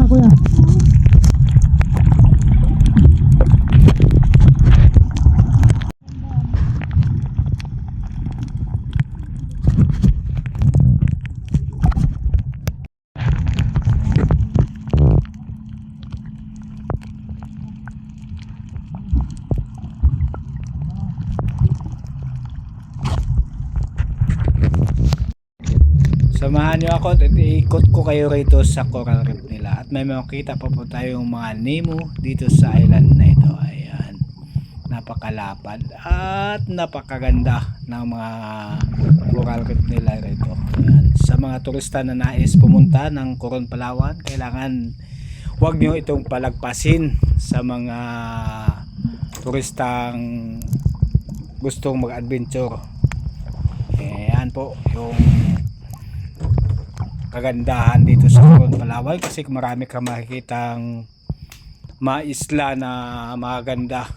kuya. Samahan nyo ako at iikot ko kayo rito sa coral reef nila at may makita pa po tayong mga Nemo dito sa island na ito. Ayan, napakalapad at napakaganda ng mga coral reef nila rito. Ayan. Sa mga turista na nais pumunta ng Coron, Palawan, kailangan huwag nyo itong palagpasin sa mga turistang gustong mag-adventure. Ayan po yung kagandahan dito sa Coron, Palawan, kasi marami kang makikitang mga isla na maganda,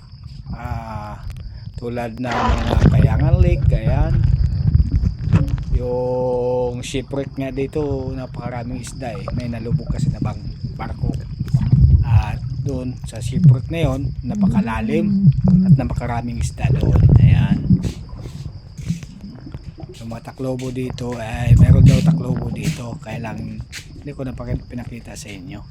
tulad ng mga Kayangan Lake. Ayan, yung shipwreck nga dito, napakaraming isda may nalubog kasi na barko at doon sa shipwreck na yon napakalalim at napakaraming isda doon. Ayan, yung mga taklobo dito ay meron daw taklobo dito, kaya lang hindi ko na pinakita sa inyo.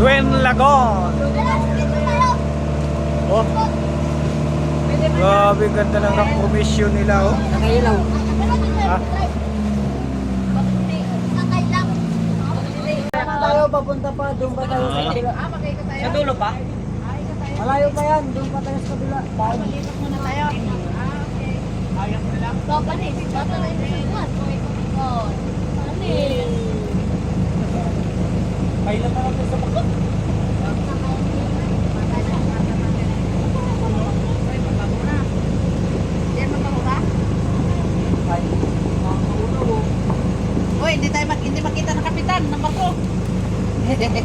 Twin Lagoon. Oh. Grabe ganda lang ng komisyon nila oh. Nakailaw. Ah, Tayo papunta pa, doon pa tayo sa kabila. Sa dulo pa? Malayo pa yan, doon pa tayo sa kabila. Palipat muna tayo. Ayaw mo lang. Kailan na natin sa bakot? Hoy, hindi makita ng kapitan ng barko.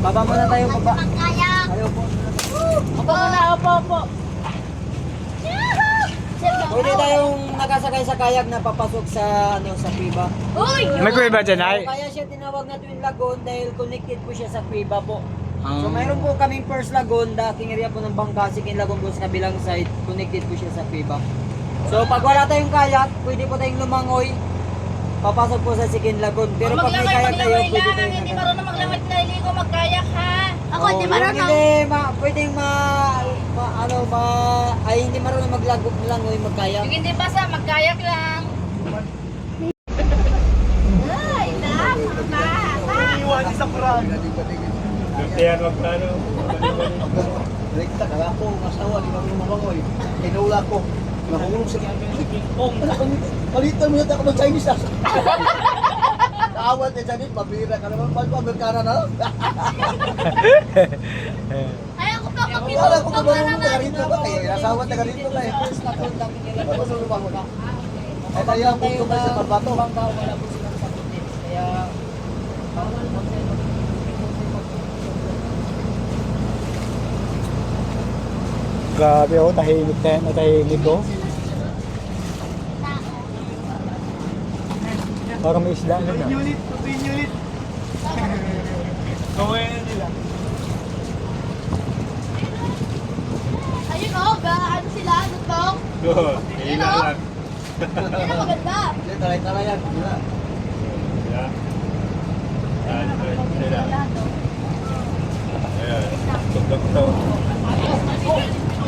Baba muna tayo, baba. Tayo po. Opo muna, opo. Pwede tayong nakasakay sa kayak na papasok sa sa Cueva. may kuya ba dyan ay? Kaya siya tinawag na Twin Lagoon dahil connected po siya sa Cueva po. Ah. So mayroon po kaming first lagoon, dating area po ng Bangka, second lagoon po sa kabilang side, connected po siya sa Cueva. So pag wala tayong kayak, pwede po tayong lumangoy, papasok po sa second lagoon. Pero pag may kayak tayo, pwede tayong Hindi marunong maglamit na iligo, magkayak ha. Ako, hindi pwedeng hindi marunong maglangoy, magkayak. Yung hindi basa, magkayak lang. Ay, Iwan sa Quran. Kaya magplano. Rekta ka ako, masawa, di ba mo mabangoy. Kinula ko. Nahulog sa palitan mo yata ako ng Chinese ah. Kaawat eh Chinese, pabira ka naman. Pag-Amerikana na lang. ayaw ko pa Wala ko ka ba nung tagarito ka eh. Asawa tagarito ka eh. Ano sa lumangon? Ay tayo ang puto ka sa Barbato. Bangka, wala po silang sagutin. Kaya, bawal po tayo Grabe oh, tahimik oh. Parang may isda na. Unit. Gawin nila. Ayun o, ano sila, lutong. Good. Ayun o. Yan ang maganda. Taray-taray yan. Sila.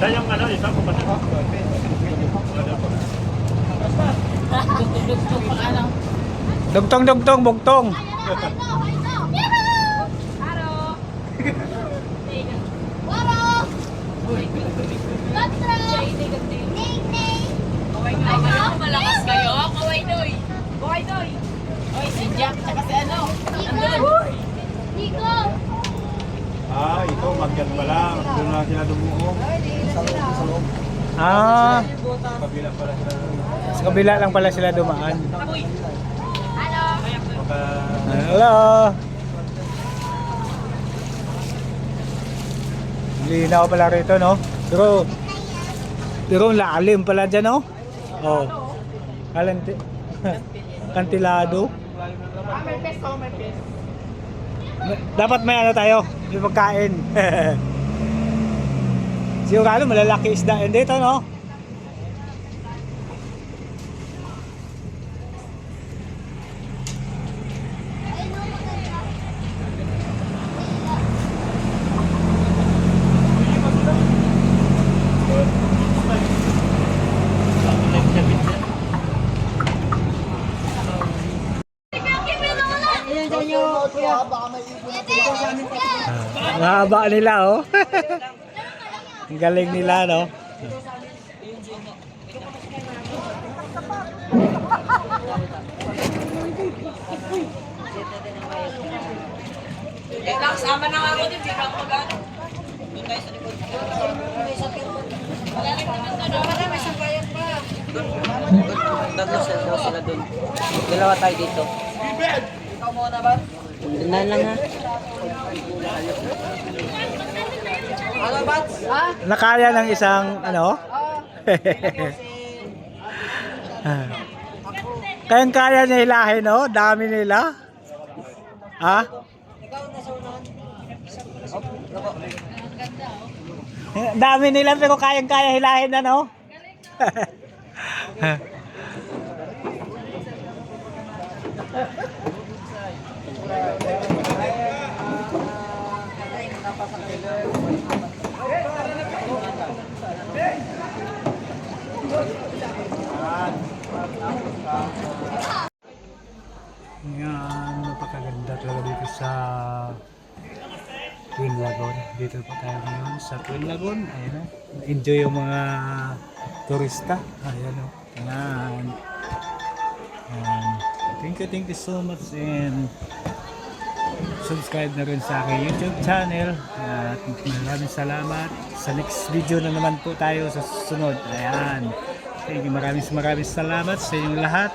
Saan yung ano, isang pumatay ko? Dugtong, bugtong. Haro! Waro! Gatra! Ning-ning! Malakas kayo? Kaway doy! Oy, si Jack, tsaka si ano? Andun! Nico! Ah, ito, magyan pa lang. Doon na sila dumuong. Sa loob. Ah, Kabila pala sila. sa kabila lang pala sila dumaan. Halo! Baka... Hello. Linaw pala rito, no? Pero lalim pala dyan, no? Oh. Kantilado. May peso, may peso. Dapat may ano tayo, may pagkain. Sigurado malalaki isda yun dito, no? Ayan sa inyo, kuya. Baka may ibon. Ang haba nila, oh. Ang galing nila, no? Kailangan sama na nga ako din, di ba ako gano'n? Doon tayo sa likod. Marami sa bayan pa. Tatlo sila doon. Dalawa tayo dito. Ikaw muna ba? Doon lang ha. Ano, Bats? Ha? Nakaya ng isang ano? Kayang-kaya niya hilahin, no? Dami nila. Ha? Ikaw nasa unahan. Dami nila pero kayang-kaya hilahin, ano? Yan, napakaganda talaga dito sa Twin Lagoon. Dito po tayo ngayon sa Twin Lagoon. Ayan o. Enjoy yung mga turista. Ayan o. Ayan. Ayan. Thank you so much and subscribe na rin sa aking YouTube channel. At maraming salamat. Sa next video na naman po tayo sa susunod. Ayan. Thank you. Maraming salamat sa inyong lahat.